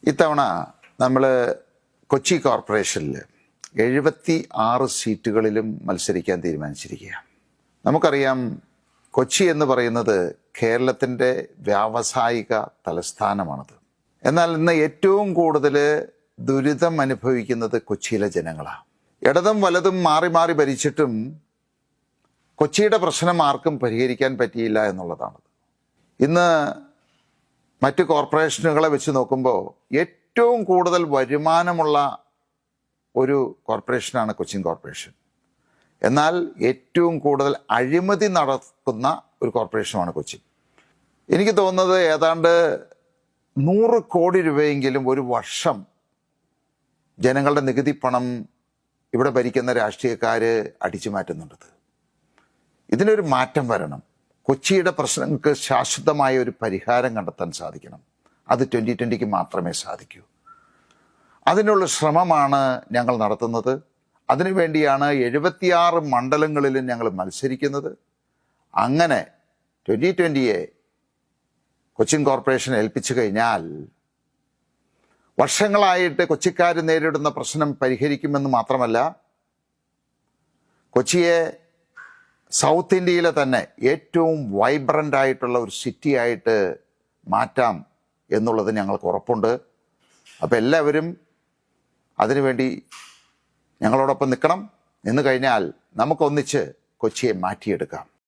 ഇത്തവണ നമ്മൾ കൊച്ചി കോർപ്പറേഷനിൽ 76 സീറ്റുകളിലും മത്സരിക്കാൻ തീരുമാനിച്ചിരിക്കുകയാണ്. നമുക്കറിയാം, കൊച്ചി എന്ന് പറയുന്നത് കേരളത്തിൻ്റെ വ്യാവസായിക തലസ്ഥാനമാണത്. എന്നാൽ ഇന്ന് ഏറ്റവും കൂടുതൽ ദുരിതം അനുഭവിക്കുന്നത് കൊച്ചിയിലെ ജനങ്ങളാണ്. ഇടതും വലതും മാറി മാറി ഭരിച്ചിട്ടും കൊച്ചിയുടെ പ്രശ്നം ആർക്കും പരിഹരിക്കാൻ പറ്റിയില്ല എന്നുള്ളതാണ്. ഇന്ന് മറ്റ് കോർപ്പറേഷനുകളെ വെച്ച് നോക്കുമ്പോൾ ഏറ്റവും കൂടുതൽ വരുമാനമുള്ള ഒരു കോർപ്പറേഷനാണ് കൊച്ചിൻ കോർപ്പറേഷൻ. എന്നാൽ ഏറ്റവും കൂടുതൽ അഴിമതി നടക്കുന്ന ഒരു കോർപ്പറേഷനുമാണ് കൊച്ചി. എനിക്ക് തോന്നുന്നത് ഏതാണ്ട് 100 കോടി രൂപയെങ്കിലും ഒരു വർഷം ജനങ്ങളുടെ നികുതി പണം ഇവിടെ ഭരിക്കുന്ന രാഷ്ട്രീയക്കാർ അടിച്ചു മാറ്റുന്നുണ്ട്. ഇതിനൊരു മാറ്റം വരണം. കൊച്ചിയുടെ പ്രശ്നങ്ങൾക്ക് ശാശ്വതമായ ഒരു പരിഹാരം കണ്ടെത്താൻ സാധിക്കണം. അത് 2020 മാത്രമേ സാധിക്കൂ. അതിനുള്ള ശ്രമമാണ് ഞങ്ങൾ നടത്തുന്നത്. അതിനുവേണ്ടിയാണ് 76 മണ്ഡലങ്ങളിലും ഞങ്ങൾ മത്സരിക്കുന്നത്. അങ്ങനെ 2020 കൊച്ചിൻ കോർപ്പറേഷൻ ഏൽപ്പിച്ചു കഴിഞ്ഞാൽ വർഷങ്ങളായിട്ട് കൊച്ചിക്കാർ നേരിടുന്ന പ്രശ്നം പരിഹരിക്കുമെന്ന് മാത്രമല്ല, കൊച്ചിയെ സൗത്ത് ഇന്ത്യയിലെ തന്നെ ഏറ്റവും വൈബ്രൻ്റ് ആയിട്ടുള്ള ഒരു സിറ്റി ആയിട്ട് മാറ്റാം എന്നുള്ളത് ഞങ്ങൾക്ക് ഉറപ്പുണ്ട്. അപ്പോൾ എല്ലാവരും അതിനുവേണ്ടി ഞങ്ങളോടൊപ്പം നിൽക്കണം. നിന്ന് കഴിഞ്ഞാൽ നമുക്കൊന്നിച്ച് കൊച്ചിയെ മാറ്റിയെടുക്കാം.